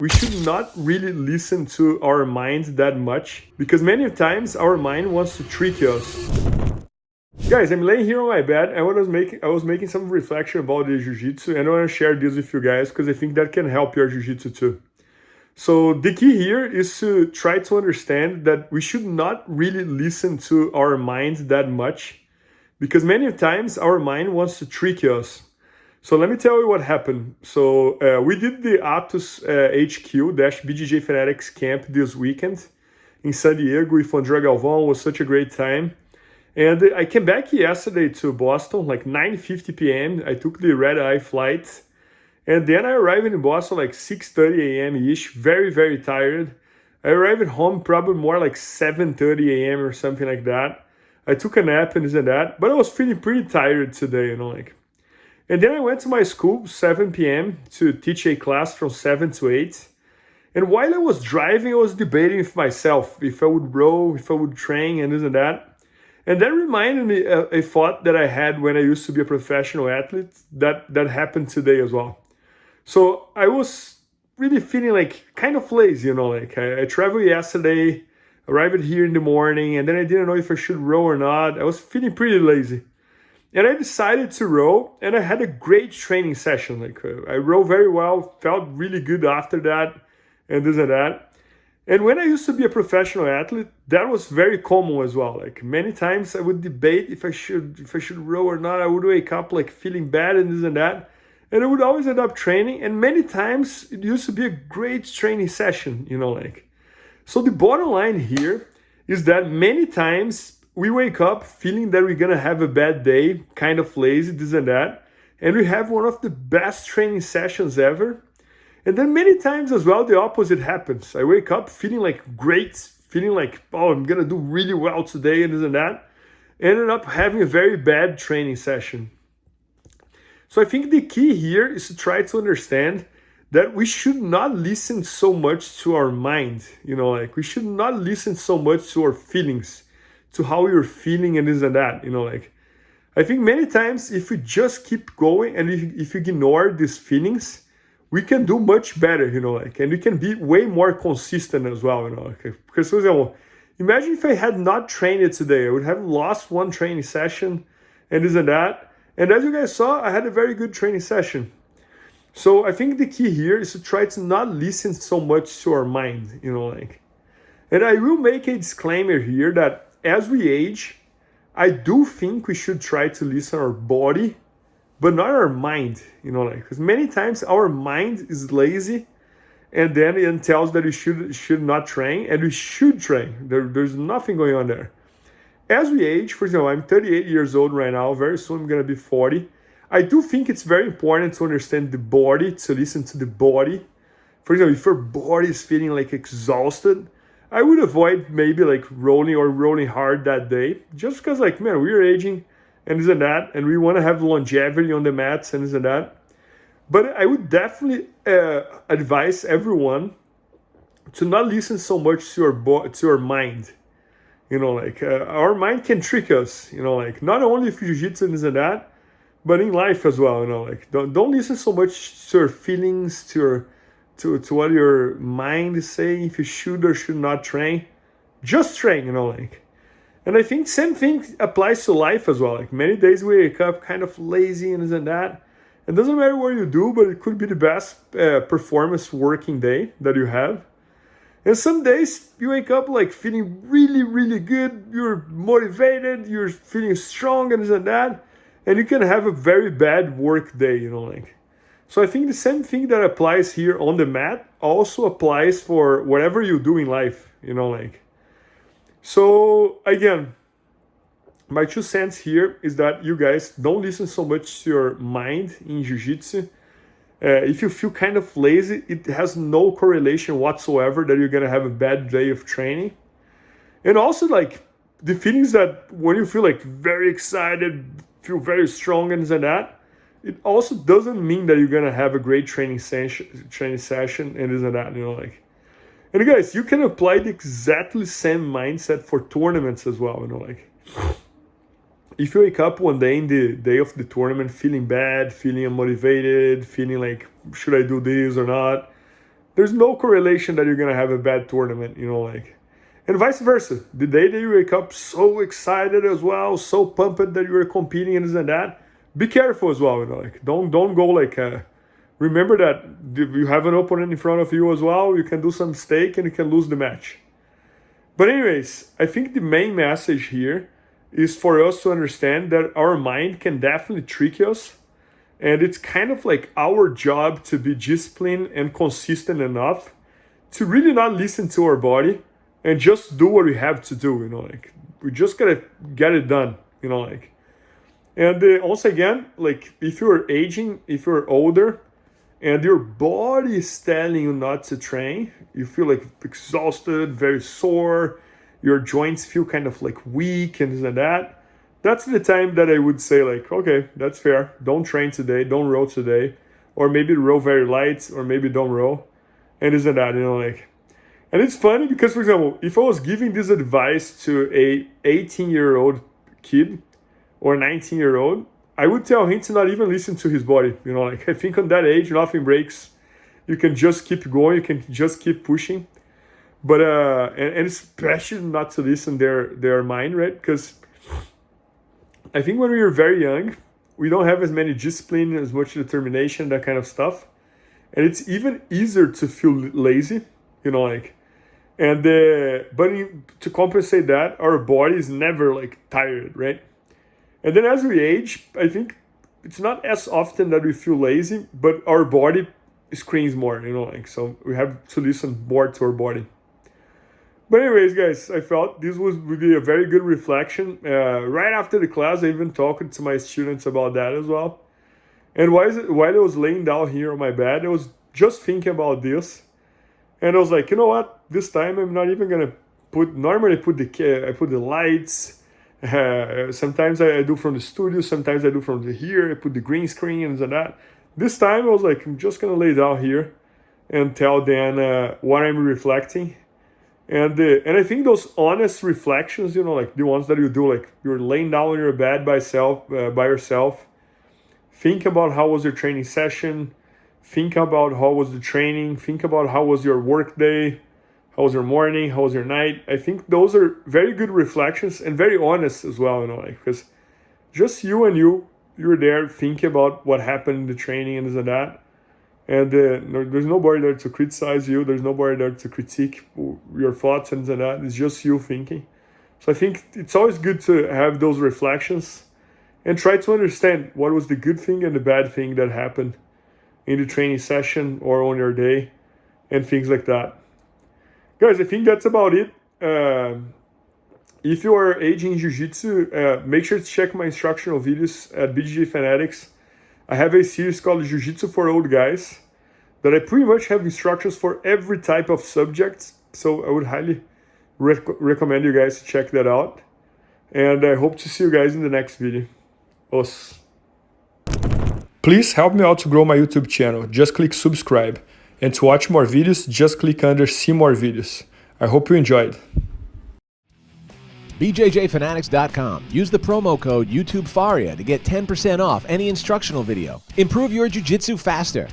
We should not really listen to our mind that much because many times our mind wants to trick us. Guys, I'm laying here on my bed and I was making some reflection about the Jiu-Jitsu, and I want to share this with you guys because I think that can help your Jiu-Jitsu too. So the key here is to try to understand that we should not really listen to our mind that much because many times our mind wants to trick us. So let me tell you what happened. So we did the Atos HQ-BJJ Fanatics camp this weekend in San Diego with André Galvão. It was such a great time. And I came back yesterday to Boston, like 9:50 p.m. I took the red-eye flight. And then I arrived in Boston like 6:30 a.m.-ish, very, very tired. I arrived at home probably more like 7:30 a.m. or something like that. I took a nap and this and that, but I was feeling pretty tired today, And then I went to my school, 7 p.m., to teach a class from 7 to 8. And while I was driving, I was debating with myself if I would row, if I would train, and this and that. And that reminded me of a thought that I had when I used to be a professional athlete that happened today as well. So I was really feeling like kind of lazy, I traveled yesterday, arrived here in the morning, and then I didn't know if I should row or not. I was feeling pretty lazy. And I decided to row, and I had a great training session. I rowed very well, felt really good after that, and this and that. And when I used to be a professional athlete, that was very common as well. Many times I would debate if I should row or not. I would wake up feeling bad and this and that. And I would always end up training, and many times it used to be a great training session, So the bottom line here is that many times we wake up feeling that we're gonna have a bad day, kind of lazy, this and that, and we have one of the best training sessions ever. And then many times as well, the opposite happens. I wake up feeling great, feeling oh, I'm gonna do really well today and this and that. Ended up having a very bad training session. So I think the key here is to try to understand that we should not listen so much to our mind, we should not listen so much to our feelings, to how you're feeling and this and that, I think many times if we just keep going and if you ignore these feelings, we can do much better, and we can be way more consistent as well, Because, for example, imagine if I had not trained today, I would have lost one training session and this and that. And as you guys saw, I had a very good training session. So I think the key here is to try to not listen so much to our mind, And I will make a disclaimer here that as we age, I do think we should try to listen to our body, but not our mind, because many times our mind is lazy and then it tells that we should not train, and we should train. There's nothing going on there. As we age, for example, I'm 38 years old right now, very soon I'm gonna be 40. I do think it's very important to understand the body, to listen to the body. For example, if your body is feeling exhausted, I would avoid maybe rolling hard that day, just because we're aging and this and that, and we want to have longevity on the mats and this and that. But I would definitely advise everyone to not listen so much to our mind. Our mind can trick us, not only for jiu-jitsu and this and that, but in life as well, don't listen so much to your feelings, to what your mind is saying, if you should or should not train. Just train, And I think same thing applies to life as well. Many days we wake up kind of lazy and this and that. It doesn't matter what you do, but it could be the best performance working day that you have. And some days you wake up feeling really, really good. You're motivated. You're feeling strong and this and that. And you can have a very bad work day, So I think the same thing that applies here on the mat also applies for whatever you do in life, So again, my 2 cents here is that you guys don't listen so much to your mind in jiu-jitsu. If you feel kind of lazy, it has no correlation whatsoever that you're gonna have a bad day of training. And also the feelings that when you feel very excited, feel very strong and this and that, it also doesn't mean that you're gonna have a great training session and this and that, And guys, you can apply the exactly same mindset for tournaments as well, If you wake up one day in the day of the tournament feeling bad, feeling unmotivated, feeling should I do this or not? there's no correlation that you're gonna have a bad tournament, you know, like, and vice versa. The day that you wake up so excited as well, so pumped that you're competing and this and that, be careful as well, you know, like, don't go like, remember that if you have an opponent in front of you as well, you can do some mistake and you can lose the match. But anyways, I think the main message here is for us to understand that our mind can definitely trick us. And it's kind of like our job to be disciplined and consistent enough to really not listen to our body and just do what we have to do, you know, like, we just gotta get it done, you know, like. And once again, like, if you're aging, if you're older, and your body is telling you not to train, you feel like exhausted, very sore, your joints feel kind of like weak and this and that, that's the time that I would say, like, okay, that's fair. Don't train today, don't row today, or maybe row very light, or maybe don't row, and this and that, you know, like. And it's funny because, for example, if I was giving this advice to a 18-year-old kid or 19-year-old, I would tell him to not even listen to his body, you know, like, I think on that age, nothing breaks. You can just keep going, you can just keep pushing. But, and especially not to listen their mind, right? Because I think when we were very young, we don't have as many discipline, as much determination, that kind of stuff. And it's even easier to feel lazy, you know, like, and, but to compensate that, our body is never like tired, right? And then as we age, I think it's not as often that we feel lazy, but our body screams more, you know, like, so we have to listen more to our body. But anyways, guys, I felt this would be a very good reflection. Right after the class, I even talked to my students about that as well. And while I was laying down here on my bed, I was just thinking about this. And I was like, you know what? This time I'm not even going to normally I put the lights. Sometimes I do from the studio, sometimes I do from here. I put the green screens and that. This time I was like, I'm just going to lay down here and tell them what I'm reflecting. And I think those honest reflections, you know, like the ones that you do, like you're laying down on your bed by yourself, think about how was your training session, think about how was the training, think about how was your work day, how was your morning, how was your night. I think those are very good reflections and very honest as well, you know, like, because just you're there thinking about what happened in the training and this and that. And there's nobody there to criticize you. There's nobody there to critique your thoughts and that. It's just you thinking. So I think it's always good to have those reflections and try to understand what was the good thing and the bad thing that happened in the training session or on your day and things like that. Guys, I think that's about it. If you are aging in Jiu-Jitsu, make sure to check my instructional videos at BJJ Fanatics. I have a series called Jiu-Jitsu for Old Guys that I pretty much have instructions for every type of subject. So I would highly recommend you guys to check that out. And I hope to see you guys in the next video. Os. Please help me out to grow my YouTube channel. Just click subscribe. And to watch more videos, just click under see more videos. I hope you enjoyed. BJJFanatics.com. Use the promo code YouTubeFaria to get 10% off any instructional video. Improve your jiu-jitsu faster.